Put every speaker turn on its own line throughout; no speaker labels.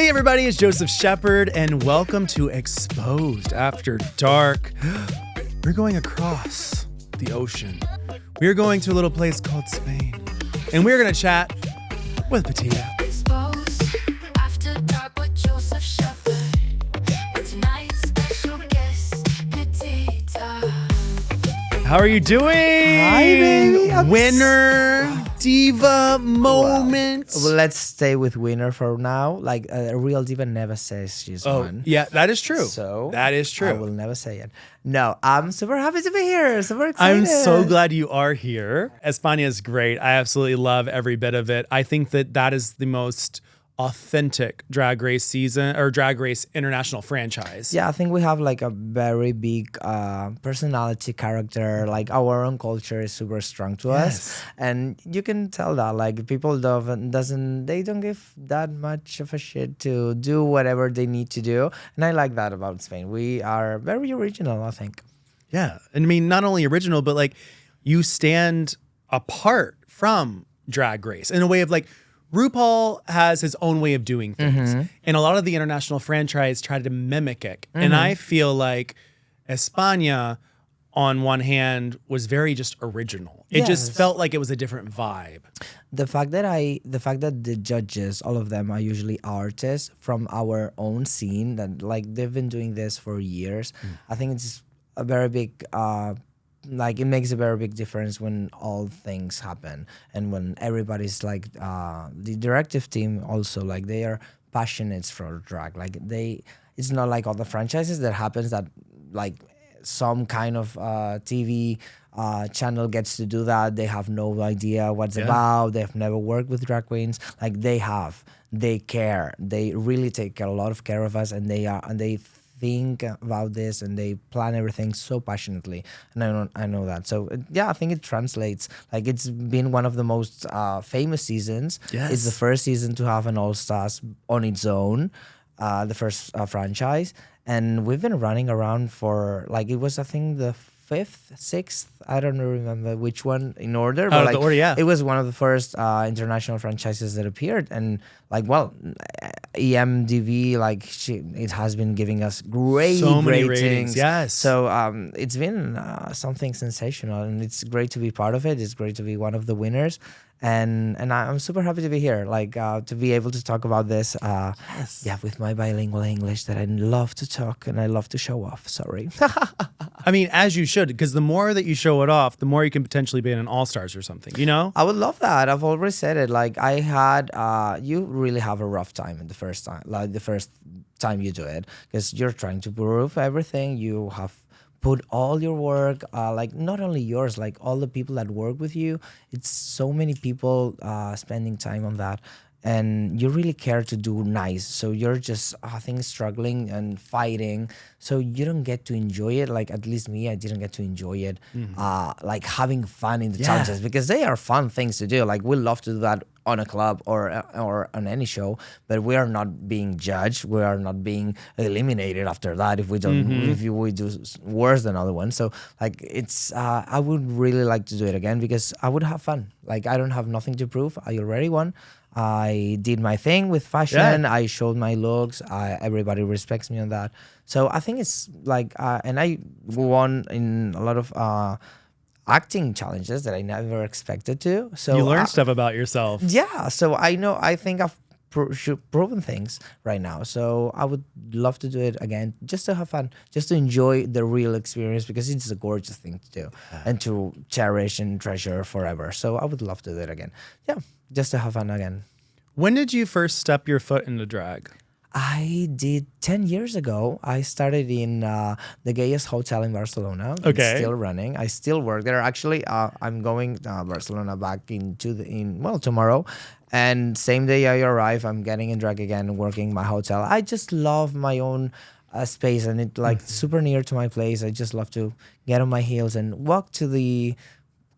Hey everybody, it's Joseph Shepard and welcome to Exposed After Dark. We're going across the ocean. We're going to a little place called Spain. And we're going to chat with Pitita.
Exposed After Dark with Joseph Shepard. And tonight's special guest, Pitita.
How are you doing?
Hi, baby.
Winner, diva moment.
Well, let's stay with winner for now. Like a real diva never says she's won.
Yeah, that is true.
So
that is true.
I will never say it. No, I'm super happy to be here. Super excited.
I'm so glad you are here. España is great. I absolutely love every bit of it. I think that is the most authentic Drag Race season or Drag Race international franchise.
Yeah, I think we have like a very big personality character. Like our own culture is super strong to us, and you can tell that like people don't give that much of a shit to do whatever they need to do, and I like that about Spain. We are very original, I think.
Yeah, and I mean not only original, but like you stand apart from Drag Race in a way of like. RuPaul has his own way of doing things, and a lot of the international franchise tried to mimic it. And I feel like España, on one hand, was very just original. It just felt like it was a different vibe.
The fact that the judges, all of them, are usually artists from our own scene, that like they've been doing this for years. I think it's a very big. Like it makes a very big difference when all things happen and when everybody's like the directive team also like they are passionate for drag. Like it's not like all the franchises that happens that like some kind of TV channel gets to do that. They have no idea what's about. They've never worked with drag queens. Like they care. They really take a lot of care of us, and they think about this and they plan everything so passionately, and I know that. So I think it translates. Like it's been one of the most famous seasons. It's the first season to have an All Stars on its own, the first franchise, and we've been running around for like it was I think the fifth, sixth, I don't remember which one in order, but like
the order,
it was one of the first international franchises that appeared, and like EMDB it has been giving us great ratings.
Yes.
So it's been something sensational, and it's great to be part of it. It's great to be one of the winners. And I'm super happy to be here, like to be able to talk about this. With my bilingual English that I love to talk and I love to show off. Sorry.
I mean, as you should, because the more that you show it off, the more you can potentially be in an All-Stars or something, you know?
I would love that. I've already said it. Like I had, you really have a rough time in the first time you do it, because you're trying to prove everything. You have put all your work, like not only yours, like all the people that work with you. It's so many people spending time on that. And you really care to do nice. So you're just, I think, struggling and fighting. So you don't get to enjoy it. Like at least me, I didn't get to enjoy it. Like having fun in the challenges, because they are fun things to do. Like we love to do that on a club or on any show, but we are not being judged. We are not being eliminated after that if we don't, if we do worse than other ones. So like it's, I would really like to do it again because I would have fun. Like I don't have nothing to prove. I already won. I did my thing with fashion. I showed my looks. Everybody respects me on that. So I think it's like, and I won in a lot of acting challenges that I never expected to. So
you learn stuff about yourself.
Yeah. So I think I've proven things right now. So I would love to do it again, just to have fun, just to enjoy the real experience, because it's a gorgeous thing to do and to cherish and treasure forever. So I would love to do it again. Yeah. Just to have fun again.
When did you first step your foot into drag?
I did 10 years ago. I started in the gayest hotel in Barcelona.
Okay.
It's still running. I still work there. Actually, I'm going to Barcelona back tomorrow. And same day I arrive, I'm getting in drag again, working my hotel. I just love my own space, and it super near to my place. I just love to get on my heels and walk to the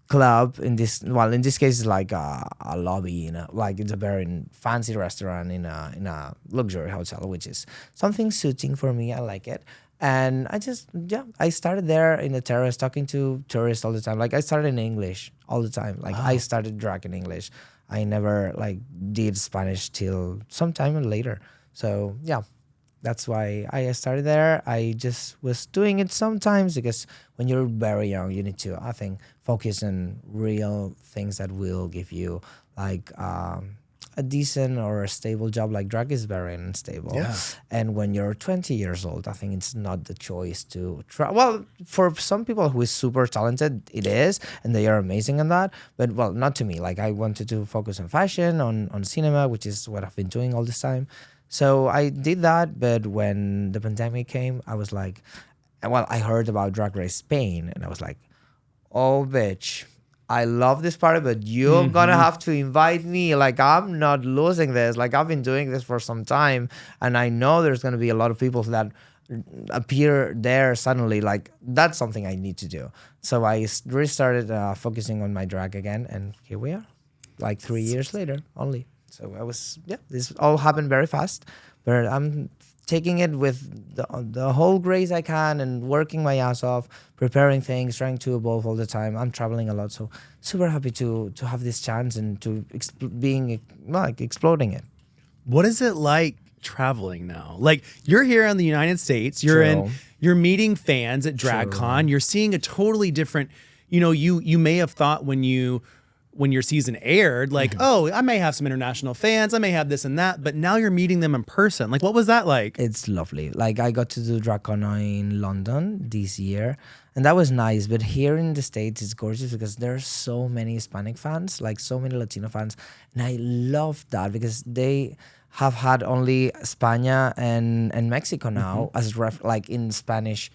club. In this case it's like a lobby, like it's a very fancy restaurant in a luxury hotel, which is something suiting for me. I like it. And I started there in the terrace talking to tourists all the time. Like I started in English all the time. Like I started drag in English. I never did Spanish till some time later. So yeah, that's why I started there. I just was doing it sometimes because when you're very young, you need to, I think, focus on real things that will give you like a decent or a stable job. Like drag is very unstable.
Yeah.
And when you're 20 years old, I think it's not the choice to try. Well, for some people who is super talented, it is, and they are amazing in that. But well, not to me. Like I wanted to focus on fashion, on cinema, which is what I've been doing all this time. So I did that, but when the pandemic came, I was like, well, I heard about Drag Race Spain, and I was like, oh, bitch, I love this party, but you're gonna have to invite me. Like, I'm not losing this. Like, I've been doing this for some time, and I know there's gonna be a lot of people that appear there suddenly. Like, that's something I need to do. So I restarted focusing on my drag again, and here we are, like 3 years later only. So I was, yeah, this all happened very fast, but I'm taking it with the whole grace I can and working my ass off, preparing things, trying to evolve all the time. I'm traveling a lot, so super happy to have this chance and to exploding it.
What is it like traveling now? Like you're here in the United States,
True.
you're meeting fans at DragCon, you're seeing a totally different, you may have thought when your season aired, like, oh, I may have some international fans, I may have this and that, but now you're meeting them in person. Like, what was that like?
It's lovely. Like I got to do DragCon in London this year, and that was nice. But here in the States, it's gorgeous because there's so many Hispanic fans, like so many Latino fans, and I love that because they have had only España and Mexico now as like in Spanish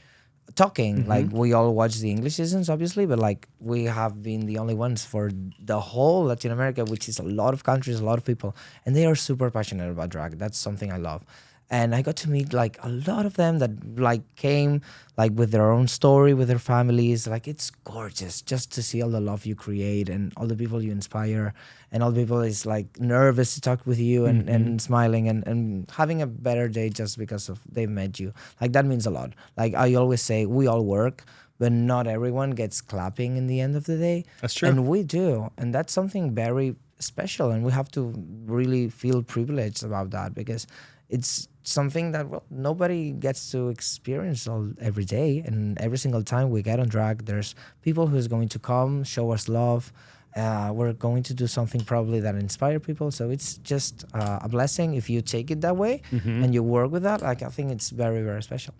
talking. Like we all watch the English seasons obviously, but like we have been the only ones for the whole Latin America, which is a lot of countries, a lot of people, and they are super passionate about drag. That's something I love. And I got to meet like a lot of them that like came like with their own story, with their families. Like it's gorgeous just to see all the love you create and all the people you inspire, and all the people is like nervous to talk with you and smiling and having a better day just because of they met you. Like that means a lot. Like I always say, we all work, but not everyone gets clapping in the end of the day.
That's true.
And we do. And that's something very special. And we have to really feel privileged about that because it's something that nobody gets to experience every day, and every single time we get on drag, there's people who's going to come show us love. We're going to do something probably that inspire people, so it's just a blessing if you take it that way and you work with that. Like I think it's very, very special.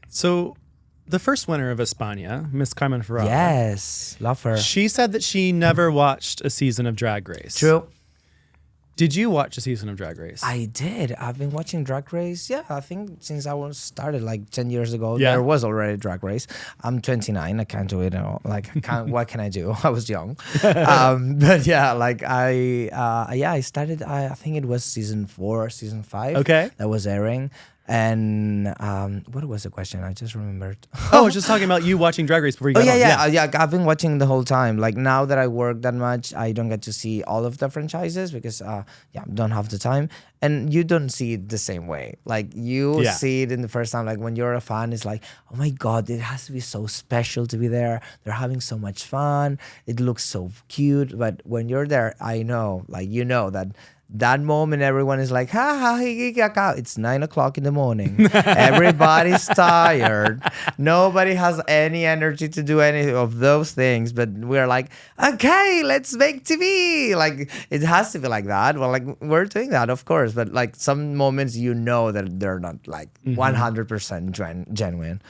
So the first winner of España, Miss Carmen Ferrara,
Yes, love her.
she said that she never watched a season of Drag Race.
True.
Did you watch a season of Drag Race?
I did. I've been watching Drag Race. Yeah, I think since I was started like 10 years ago,
Yeah.
there was already Drag Race. I'm 29. I can't do it at all. Like, what can I do? I was young. But yeah, like I started, I think it was season 4, season 5.
Okay.
That was airing. And what was the question? I just remembered.
I was just talking about you watching Drag Race before you got on.
Yeah. I've been watching the whole time. Like now that I work that much, I don't get to see all of the franchises because don't have the time. And you don't see it the same way. Like you see it in the first time. Like when you're a fan, it's like, oh my God, it has to be so special to be there. They're having so much fun. It looks so cute. But when you're there, I know, like you know that moment everyone is like, ha ha, it's 9 o'clock in the morning. Everybody's tired. Nobody has any energy to do any of those things. But we're like, okay, let's make TV. Like it has to be like that. Well, like we're doing that, of course. But like some moments, you know that they're not like 100% genuine.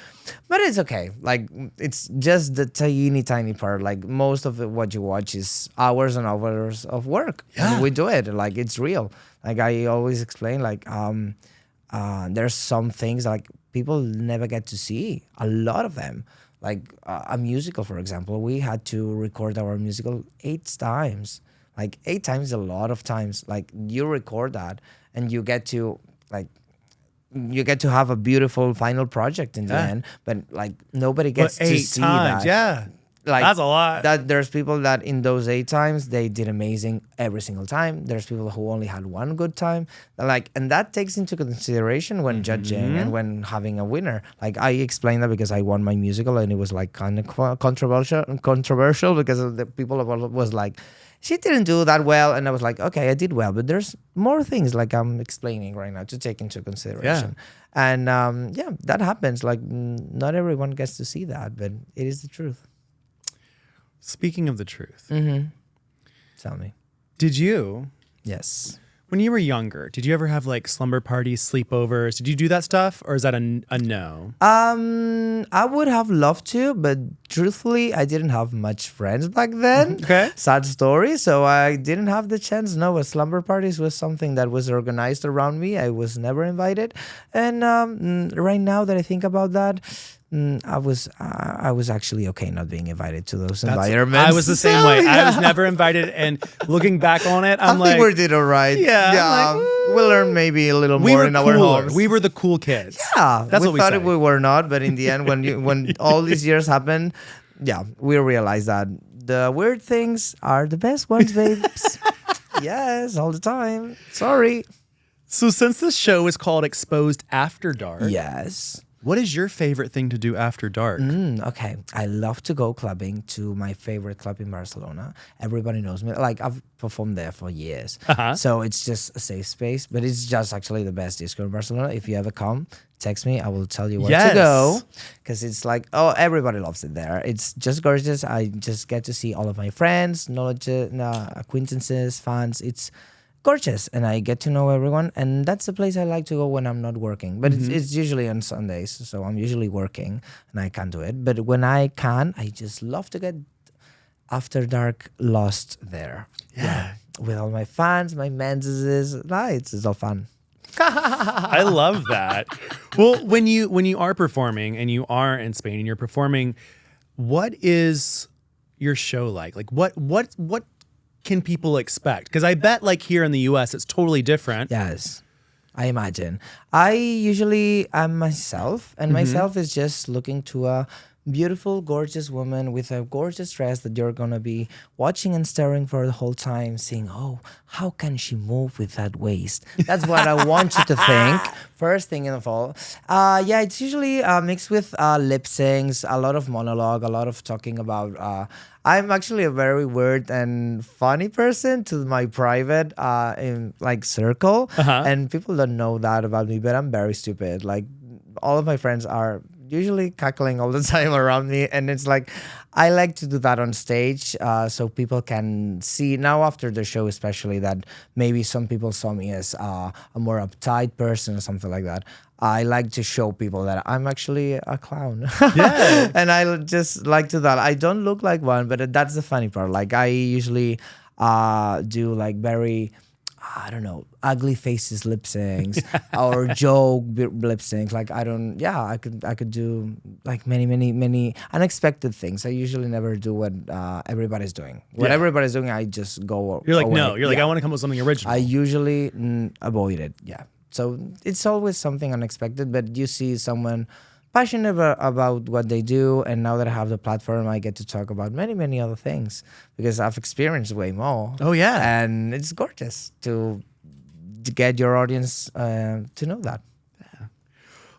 But it's okay. Like it's just the tiny part. Like most of what you watch is hours and hours of work.
Yeah.
And we do it. Like it's real. Like I always explain, like there's some things like people never get to see. A lot of them. Like a musical, for example, we had to record our musical 8 times. Like 8 times is a lot of times. Like you record that and you get to have a beautiful final project in the end, but like nobody gets to
8
see
times,
that.
yeah.
Like
That's a lot.
That there's people that in those 8 times they did amazing every single time. There's people who only had one good time. Like, and that takes into consideration when judging and when having a winner. Like I explained that because I won my musical and it was like kind of controversial because of the people was like, she didn't do that well, and I was like, okay, I did well, but there's more things like I'm explaining right now to take into consideration. And that happens. Like not everyone gets to see that, but it is the truth.
Speaking of the truth,
Tell me.
did you,
Yes.
when you were younger, did you ever have like slumber parties, sleepovers? Did you do that stuff, or is that a no?
I would have loved to, but truthfully, I didn't have much friends back then.
Okay.
Sad story. So I didn't have the chance. No, a slumber parties was something that was organized around me. I was never invited. And right now that I think about that, I was actually okay not being invited to those environments.
I was the same way. I was never invited, and looking back on it, I'm
I think
like,
we did all right.
Yeah,
Yeah.
I'm like,
We learned maybe a little
we
more
were
in our
cooler.
homes.
We were the cool kids.
Yeah,
That's
we
what we
thought
say.
we were not, but in the end, when all these years happened, we realized that the weird things are the best ones, babes. Yes, all the time. Sorry.
So since this show is called Exposed After Dark,
Yes.
what is your favorite thing to do after dark?
Okay, I love to go clubbing to my favorite club in Barcelona. Everybody knows me. Like I've performed there for years, so it's just a safe space. But it's just actually the best disco in Barcelona. If you ever come, text me. I will tell you where to go because it's like everybody loves it there. It's just gorgeous. I just get to see all of my friends, acquaintances, fans. It's gorgeous, and I get to know everyone, and that's the place I like to go when I'm not working. But it's usually on Sundays, so I'm usually working and I can't do it. But when I can, I just love to get after dark lost there. Yeah, with all my fans, my menses. It's all fun.
I love that. Well, when you are performing and you are in Spain and you're performing, what is your show like? Like what can people expect? Because I bet like here in the US, it's totally different.
Yes, I imagine. I usually am myself, and myself is just looking to a beautiful, gorgeous woman with a gorgeous dress that you're gonna be watching and staring for the whole time, saying, "Oh, how can she move with that waist?" That's what I want you to think. First thing of all, it's usually mixed with lip syncs, a lot of monologue, a lot of talking about. I'm actually a very weird and funny person to my private in like circle, and people don't know that about me. But I'm very stupid. Like all of my friends are usually cackling all the time around me, and it's like I like to do that on stage so people can see now after the show, especially that maybe some people saw me as a more uptight person or something like that. I like to show people that I'm actually a clown.
Yeah.
And I just like to that. I don't look like one, but that's the funny part. Like I usually do like very, I don't know, ugly faces lip syncs or joke lip syncs. Like I could do like many unexpected things. I usually never do what everybody's doing. What everybody's doing, I just go.
You're like,
away.
no, you're like, I want to come up with something original.
I usually avoid it. Yeah. So it's always something unexpected, but you see someone passionate about what they do, and now that I have the platform, I get to talk about many other things because I've experienced way more.
Oh, yeah.
And it's gorgeous to get your audience to know that.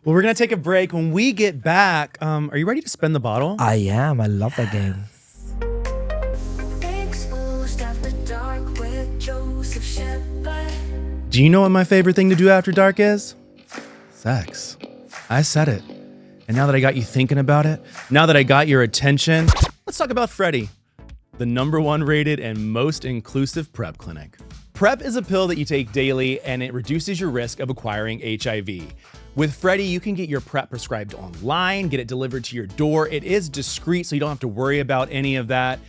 Well, we're going to take a break. When we get back, are you ready to spin the bottle?
I am. I love that game.
Exposed after dark with Joseph Shepard.
Do you know what my favorite thing to do after dark is? Sex. I said it. And now that I got you thinking about it, now that I got your attention, let's talk about Freddie, the #1 rated and most inclusive PrEP clinic. PrEP is a pill that you take daily, and it reduces your risk of acquiring HIV. With Freddie, you can get your PrEP prescribed online, get it delivered to your door. It is discreet, so you don't have to worry about any of that.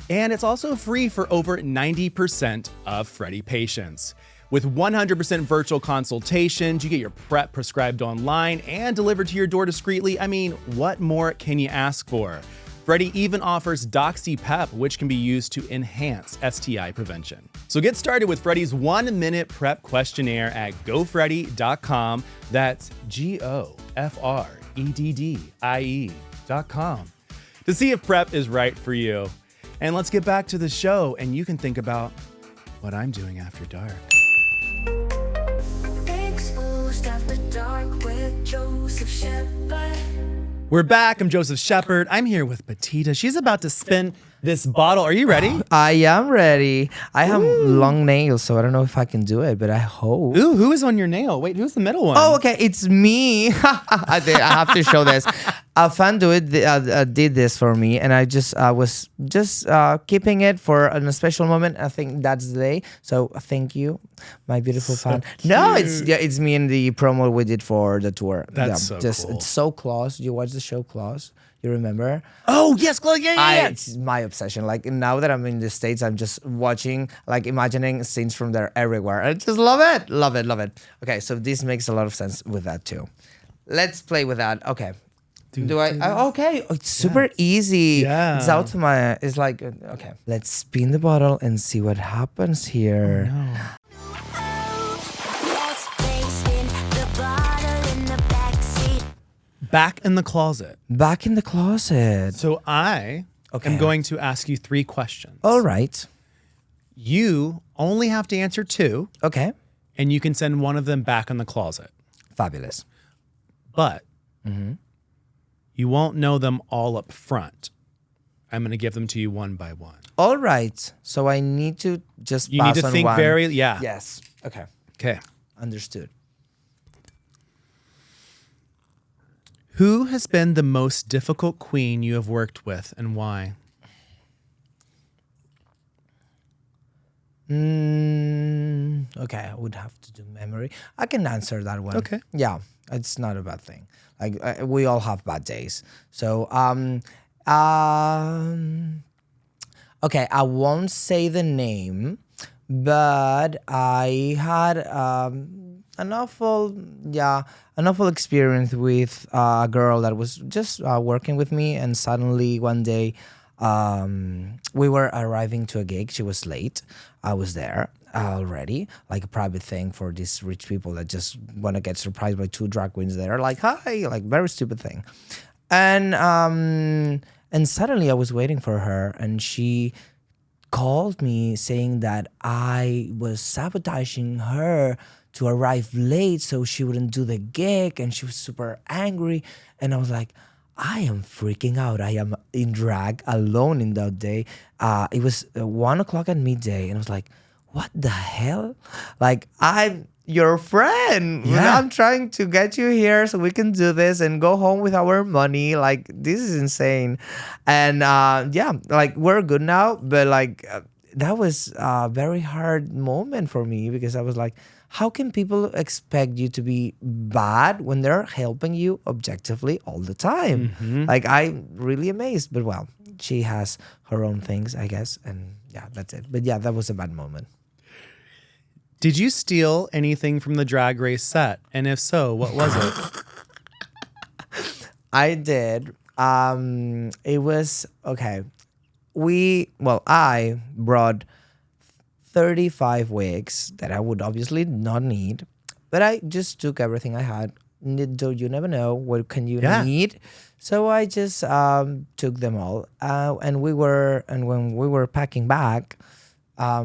And it's also free for over 90% of Freddie patients. With 100% virtual consultations, you get your PrEP prescribed online and delivered to your door discreetly. I mean, what more can you ask for? Freddie even offers DoxyPep, which can be used to enhance STI prevention. So get started with Freddie's 1-minute PrEP questionnaire at gofreddie.com. That's GOFREDDIE.com. to see if prep is right for you. And let's get back to the show, and you can think about what I'm doing after dark.
Exposed after dark with Joseph Shepard.
We're back. I'm Joseph Shepard. I'm here with Pitita. She's about to spin this bottle. Are you ready?
I am ready. I have long nails, so I don't know if I can do it, but I hope.
Ooh, who is on your nail? Wait, who's the middle one?
Oh, okay, it's me. I have to show this. A fan did this for me, and I was just keeping it for a special moment. I think that's the day. So thank you, my beautiful fan. No, it's me in the promo we did for the tour.
That's so cool.
It's so close. You watch the show Close? You remember?
Oh yes, Chloe. Yeah.
It's my obsession. Like now that I'm in the States, I'm just watching, like imagining scenes from there everywhere. I just love it. Love it. Love it. Okay, so this makes a lot of sense with that too. Let's play with that. Okay. Okay. Oh, it's super easy.
Yeah.
It's out to my, it's like, okay. Let's spin the bottle and see what happens here.
Oh, no. Back in the closet.
Back in the closet.
So I am going to ask you 3 questions.
All right.
You only have to answer 2,
Okay.
and you can send one of them back in the closet.
Fabulous.
But you won't know them all up front. I'm going to give them to you one by one.
All right. So I need to just
You need
pass
to
on
think
one.
yeah.
Yes. Okay.
Okay.
Understood.
Who has been the most difficult queen you have worked with, and why?
Okay, I would have to do memory. I can answer that one.
Okay.
Yeah, it's not a bad thing. Like we all have bad days. So okay, I won't say the name, but I had an awful experience with a girl that was just working with me, and suddenly one day we were arriving to a gig. She was late. I was there already, like a private thing for these rich people that just want to get surprised by 2 drag queens that are like, hi, like very stupid thing. And suddenly I was waiting for her, and she called me saying that I was sabotaging her to arrive late so she wouldn't do the gig, and she was super angry. And I was like, I am freaking out. I am in drag alone in that day. It was 1 o'clock at midday, and I was like, what the hell? Like, I'm your friend.
Yeah.
I'm trying to get you here so we can do this and go home with our money. Like, this is insane. And yeah, like, we're good now, but like, that was a very hard moment for me, because I was like, how can people expect you to be bad when they're helping you objectively all the time? Like, I'm really amazed. But well, she has her own things, I guess. And yeah, that's it. But yeah, that was a bad moment.
Did you steal anything from the Drag Race set? And if so, what was it?
I did. It was, okay. I brought 35 wigs that I would obviously not need, but I just took everything I had. You never know what can you need, so I just took them all. And when we were packing back, I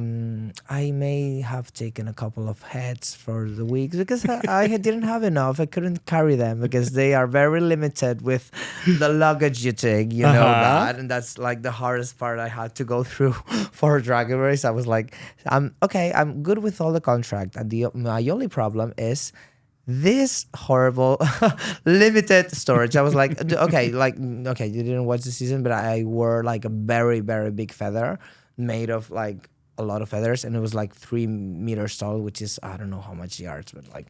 may have taken a couple of heads for the wigs, because I didn't have enough. I couldn't carry them because they are very limited with the luggage you take, you know that. And that's like the hardest part I had to go through for Drag Race. I was like, I'm good with all the contract. And my only problem is this horrible limited storage. I was like, okay, you didn't watch the season, but I wore like a very, very big feather made of like a lot of feathers, and it was like 3 meters tall, which is, I don't know how much yards, but like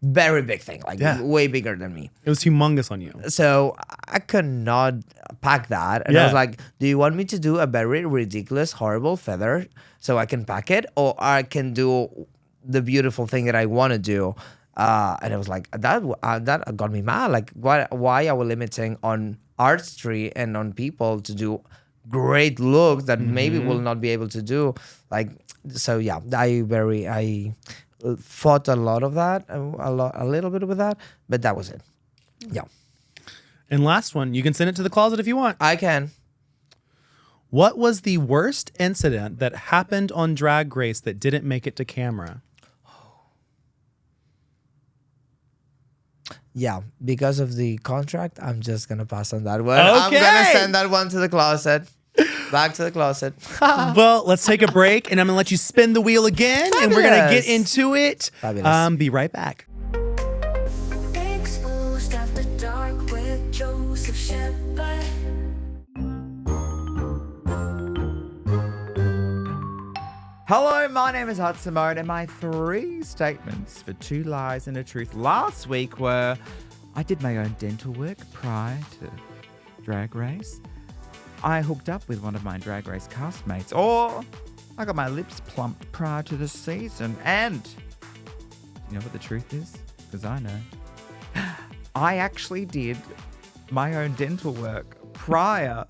very big thing, like way bigger than me.
It was humongous on you.
So I could not pack that. And I was like, do you want me to do a very ridiculous, horrible feather so I can pack it? Or I can do the beautiful thing that I want to do? And I was like, that got me mad. Like, why are we limiting on artistry and on people to do great looks that maybe will not be able to do? Like, so yeah, I fought a lot of that, a little bit with that, but that was it. Yeah.
And last one, you can send it to the closet if you want.
I can.
What was the worst incident that happened on Drag Race that didn't make it to camera?
Yeah, because of the contract, I'm just gonna pass on that one. I'm gonna
Okay.
send that one to the closet. Back to the closet.
Well, let's take a break, and I'm gonna let you spin the wheel again, and we're gonna get
Fabulous.
into it.
Fabulous.
Be right back.
Exposed after dark with Joseph Shepard.
Hello, my name is Hot Simone, and my 3 statements for 2 lies and a truth last week were: I did my own dental work prior to Drag Race, I hooked up with one of my Drag Race castmates, or I got my lips plumped prior to the season. And you know what the truth is? Because I know. I actually did my own dental work prior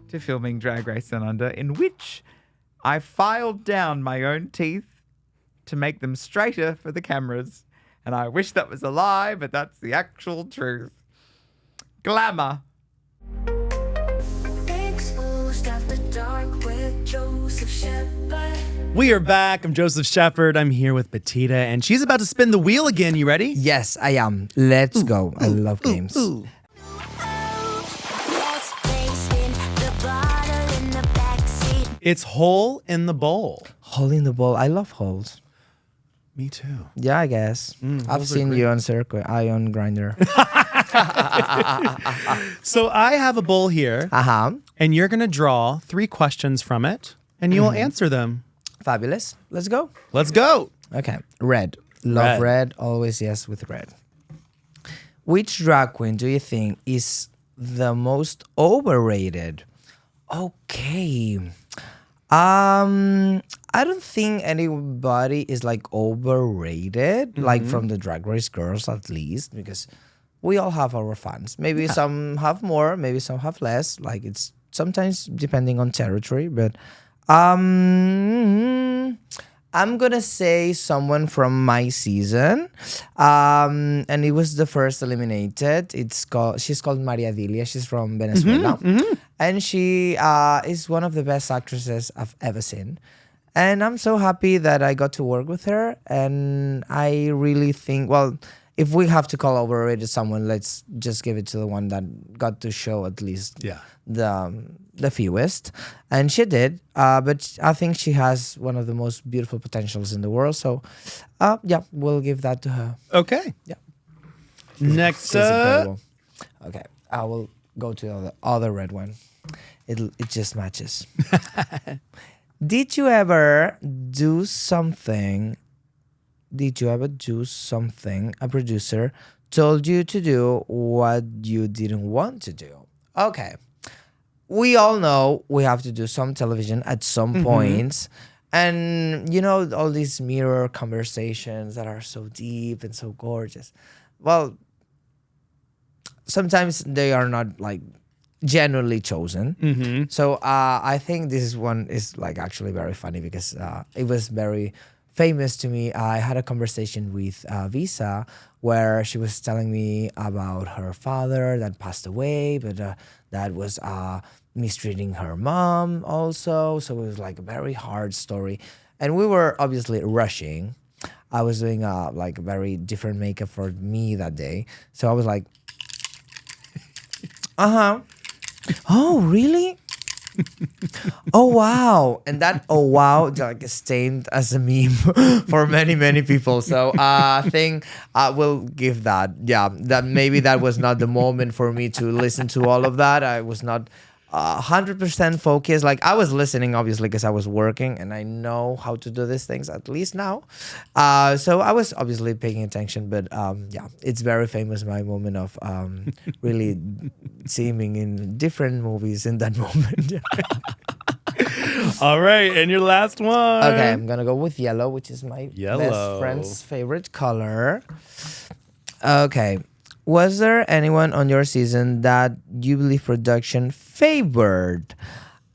to filming Drag Race Down Under, in which I filed down my own teeth to make them straighter for the cameras. And I wish that was a lie, but that's the actual truth. Glamour.
Exposed after dark with Joseph Shepard.
We are back. I'm Joseph Shepard. I'm here with Pitita, and she's about to spin the wheel again. You ready?
Yes, I am. Let's go. I love games.
Ooh.
Let's place in the bottle in the backseat.
It's hole in the bowl.
Hole in the ball. I love holes.
Me too.
Yeah, I guess. I've
holes are
seen
great.
you on circuit. I on grinder.
So I have a bowl here, and you're gonna draw 3 questions from it, and you will answer them.
Fabulous. Let's go.
Let's go.
Okay. Red. Love red. Always yes with red. Which drag queen do you think is the most overrated? Okay. I don't think anybody is like overrated, like from the Drag Race girls at least, because we all have our fans. Maybe some have more, maybe some have less. Like it's sometimes depending on territory, but I'm gonna say someone from my season, and it was the first eliminated. She's called Maria Dilia. She's from Venezuela, and she is one of the best actresses I've ever seen. And I'm so happy that I got to work with her. And I really think, well, if we have to call overrated someone, let's just give it to the one that got to show at least the fewest. And she did. But I think she has one of the most beautiful potentials in the world. So, yeah, we'll give that to her.
Okay.
Yeah.
Next
She's incredible. Okay, I will go to the other red one. It just matches. Did you ever do something a producer told you to do what you didn't want to do? Okay. We all know we have to do some television at some points. And you know, all these mirror conversations that are so deep and so gorgeous. Well, sometimes they are not like genuinely chosen. So I think this one is like actually very funny because it was very famous to me. I had a conversation with Visa where she was telling me about her father that passed away, but that was mistreating her mom also. So it was like a very hard story. And we were obviously rushing. I was doing like a very different makeup for me that day. So I was like, oh, really? Oh, wow. And that, oh, wow, like stayed as a meme for many, many people. So I think I will give that. Yeah, that maybe that was not the moment for me to listen to all of that. I was not 100% focused. Like I was listening, obviously, because I was working and I know how to do these things, at least now. So I was obviously paying attention. But yeah, it's very famous, my moment of really seeming in different movies in that moment.
All right, and your last one.
Okay, I'm gonna go with yellow, which is my
Yellow.
best friend's favorite color. Okay. Was there anyone on your season that you believe production favored?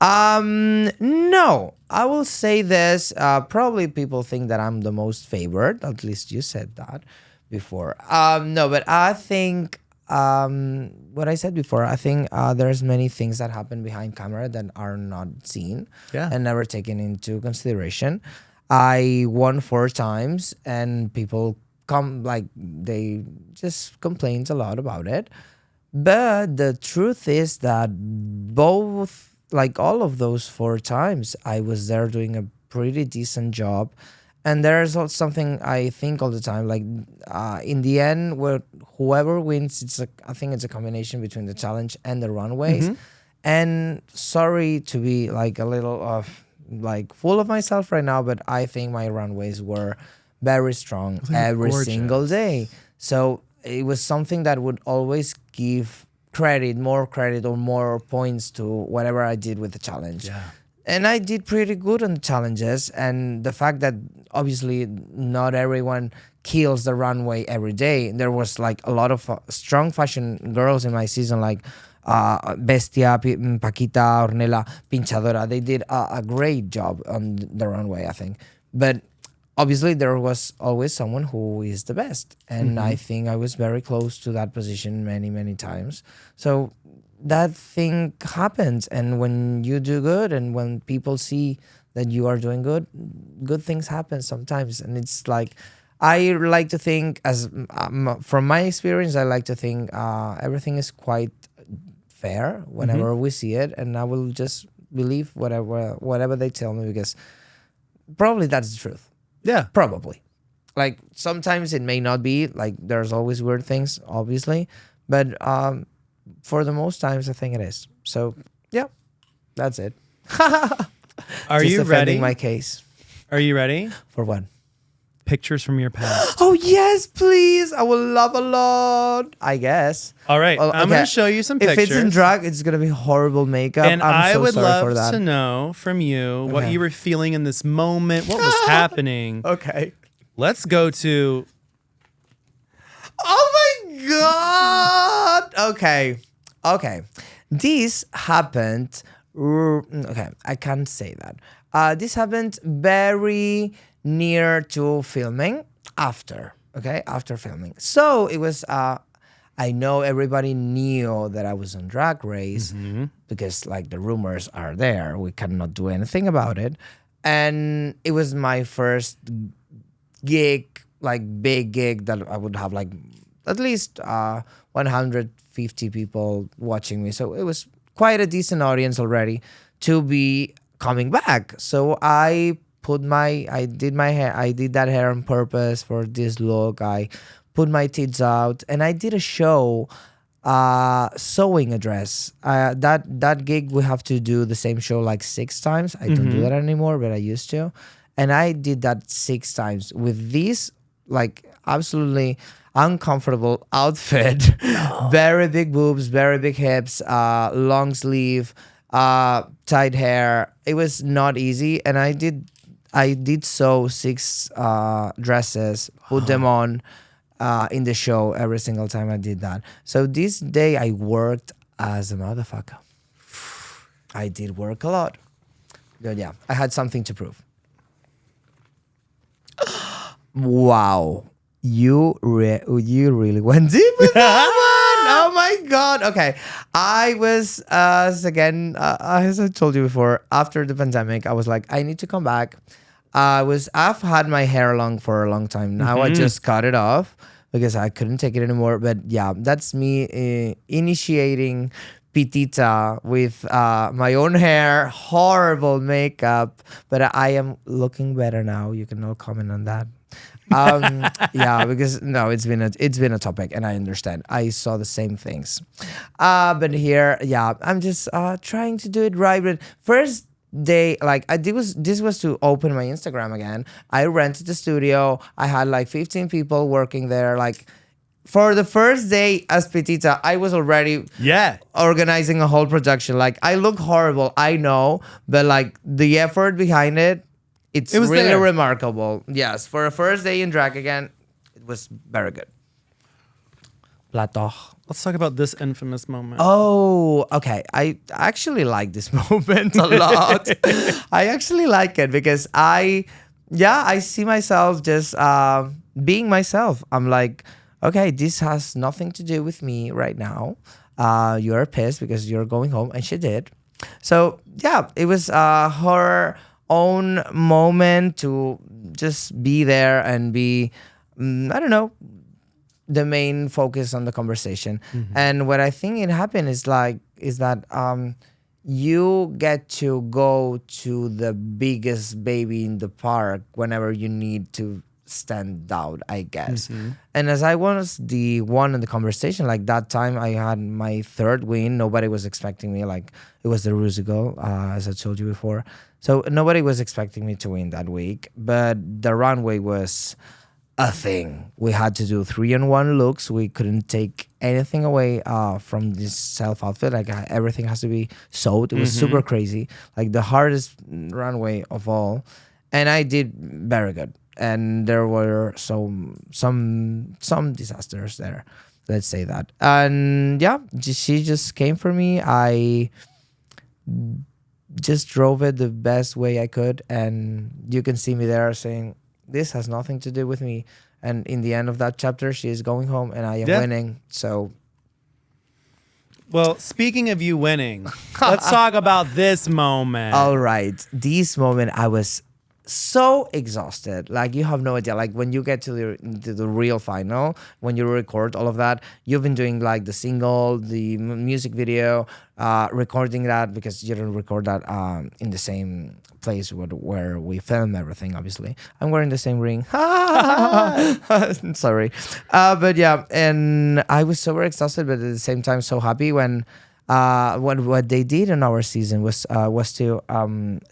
No. I will say this. Probably people think that I'm the most favored. At least you said that before. No, but I think what I said before, I think there's many things that happen behind camera that are not seen and never taken into consideration. I won 4 times, and people they just complained a lot about it. But the truth is that both, all of those 4 times, I was there doing a pretty decent job. And there's also something I think all the time, in the end, whoever wins, I think it's a combination between the challenge and the runways. And sorry to be a little full of myself right now, but I think my runways were very strong every single day. So it was something that would always give more credit or more points to whatever I did with the challenge.
Yeah.
And I did pretty good on the challenges. And the fact that obviously not everyone kills the runway every day. There was a lot of strong fashion girls in my season, Bestia, Paquita, Ornella, Pinchadora. They did a great job on the runway, I think. But obviously there was always someone who is the best. And I think I was very close to that position many, many times. So that thing happens. And when you do good and when people see that you are doing good things happen sometimes. And it's I like to think, as from my experience, I like to think everything is quite fair whenever we see it. And I will just believe whatever they tell me, because probably that's the truth.
Yeah.
Probably. Sometimes it may not be. There's always weird things, obviously. But for the most times, I think it is. So, yeah, that's it.
Are
Just
you
defending
ready?
my case.
Are you ready?
For what?
Pictures from your past.
Oh, yes, please. I will love a lot. I guess.
All right.
Well,
I'm
okay.
going to show you some pictures.
If it's in drag, it's going to be horrible makeup.
And
I'm
I
so
would
sorry for
love
that.
to know from you what
Okay.
you were feeling in this moment. What was happening?
Okay.
Let's go to...
Oh my God. Okay. This happened. Okay, I can't say that. This happened very near to filming. After filming. So it was. I know everybody knew that I was on Drag Race because the rumors are there. We cannot do anything about it. And it was my first gig, big gig that I would have at least 150 people watching me. So it was quite a decent audience already to be coming back. So I did my hair. I did that hair on purpose for this look. I put my tits out and I did a show sewing a dress. That gig we have to do the same show 6 times. I don't do that anymore, but I used to. And I did that 6 times with this absolutely uncomfortable outfit. Very big boobs, very big hips, long sleeve, tight hair. It was not easy. And I did sew 6 dresses, put them on in the show every single time I did that. So this day I worked as a motherfucker. I did work a lot. But yeah, I had something to prove. Wow. You really went deep with that one. Oh my God. Okay. I was, as I told you before, after the pandemic, I was I need to come back. I've had my hair long for a long time. Now I just cut it off because I couldn't take it anymore. But yeah, that's me initiating Pitita with my own hair, horrible makeup. But I am looking better now. You can all comment on that. Yeah, because no, it's been a topic, and I understand. I saw the same things, but here, yeah, I'm just trying to do it right. But first day, this was to open my Instagram again. I rented the studio. I had 15 people working there. For the first day as Pitita, I was already organizing a whole production. I look horrible, I know, but the effort behind it. It was really remarkable. Yes, for a first day in drag again, it was very good. Plato.
Let's talk about this infamous moment.
Oh, okay. I actually like this moment a lot. I actually like it because I see myself just being myself. I'm okay, this has nothing to do with me right now. You're pissed because you're going home, and she did. So yeah, it was her own moment to just be there and be, I don't know, the main focus on the conversation. And what I think it happened is that you get to go to the biggest baby in the park whenever you need to stand out, I guess. And as I was the one in the conversation, like that time I had my third win. Nobody was expecting me. Like it was the Rusical, as I told you before. So nobody was expecting me to win that week. But the runway was a thing. We had to do 3-on-1 looks. We couldn't take anything away from this self outfit. Like everything has to be sewed. It was super crazy. Like the hardest runway of all. And I did very good. And there were some disasters there. Let's say that. And yeah, she just came for me. I just drove it the best way I could. And you can see me there saying, this has nothing to do with me. And in the end of that chapter, she is going home and I am winning. So,
Well, speaking of you winning, let's talk about this moment.
all right. This moment, I was so exhausted. Like you have no idea. Like when you get to the real final, when you record all of that, you've been doing like the single, the music video, recording that because you don't record that in the same place where we film everything. Obviously, I'm wearing the same ring. Sorry, but yeah, and I was so very exhausted, but at the same time so happy when. What they did in our season was to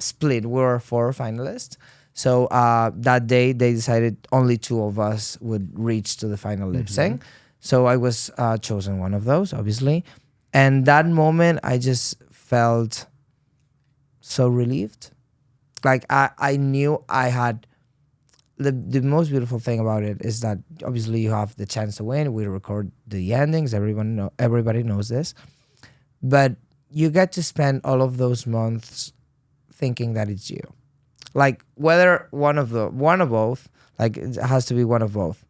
split. We were 4 finalists. So that day they decided only 2 of us would reach to the final lip sync. So I was chosen one of those, obviously. And that moment I just felt so relieved. Like I knew I had the most beautiful thing about it is that obviously you have the chance to win. We record the endings. Everybody knows this. But you get to spend all of those months thinking that it's you. Like whether one of both, like it has to be one of both.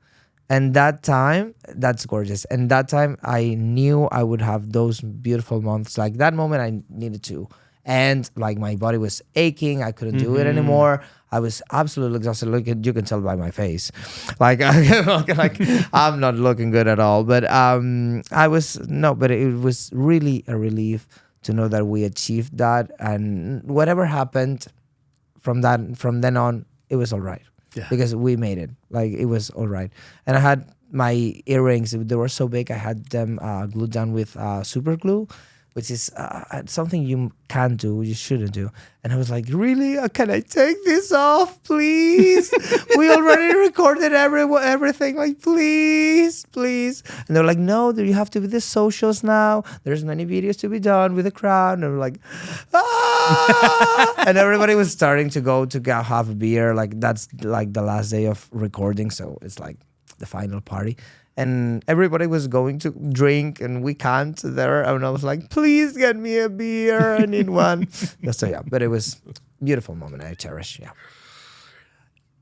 And that time, that's gorgeous. And that time I knew I would have those beautiful months. Like that moment I needed to. And like my body was aching. I couldn't do it anymore. I was absolutely exhausted. Look, you can tell by my face. Like I'm not looking good at all. But but it was really a relief to know that we achieved that. And whatever happened from then on, it was all right.
Yeah.
Because we made it. Like it was all right. And I had my earrings, they were so big, I had them glued down with super glue, which is something you can't do, you shouldn't do. And I was like, really? Can I take this off, please? We already recorded everything. Like, please. And they're like, no, you have to do the socials now. There's many videos to be done with the crowd. And we're like, and everybody was starting to go to have a beer. Like, that's like the last day of recording. So it's like the final party. And everybody was going to drink and we can't there. And I was like, please get me a beer. I need one. So yeah, but it was a beautiful moment I cherish. Yeah.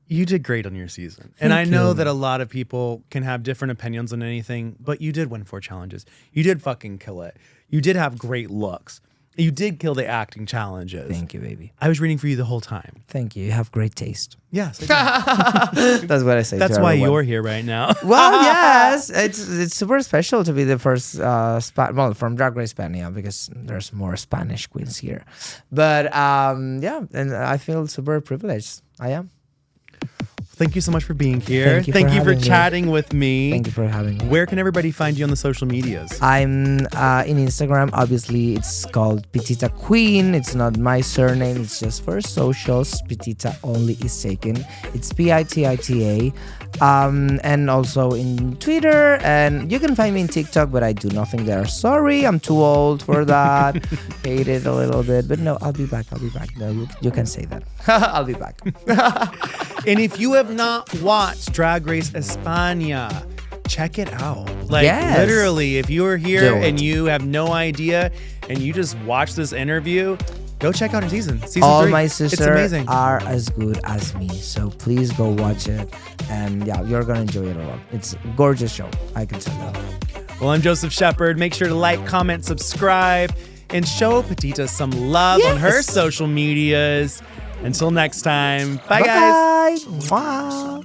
You did great on your season. And I know that a lot of people can have different opinions on anything, but you did win 4 challenges. You did fucking kill it. You did have great looks. You did kill the acting challenges.
Thank you, baby.
I was rooting for you the whole time.
Thank you. You have great taste.
Yes. I do.
That's what I say.
That's
to
why
everyone.
you're here right now.
Well, yes, it's super special to be the first from Drag Race España because there's more Spanish queens here. But yeah, and I feel super privileged. I am.
Thank you so much for being here.
Thank you for having me.
chatting with me.
Thank you for having me.
Where can everybody find you on the social medias?
I'm in Instagram. Obviously, it's called Pitita Queen. It's not my surname. It's just for socials. Pitita only is taken. It's Pitita. And also in Twitter. And you can find me in TikTok, but I do nothing there. Sorry, I'm too old for that. Hate it a little bit. But no, I'll be back. No, you can say that. I'll be back.
And if you have not watched Drag Race España, check it out. Like literally, if you're here and you have no idea and you just watch this interview, go check out her season. Season
All
3.
my
It's
sisters
amazing.
are as good as me. So please go watch it. And yeah, you're going to enjoy it a lot. It's a gorgeous show. I can tell you that.
Well, I'm Joseph Shepard. Make sure to like, comment, subscribe, and show Pitita some love on her social medias. Until next time. Bye, guys.
Bye. Wow.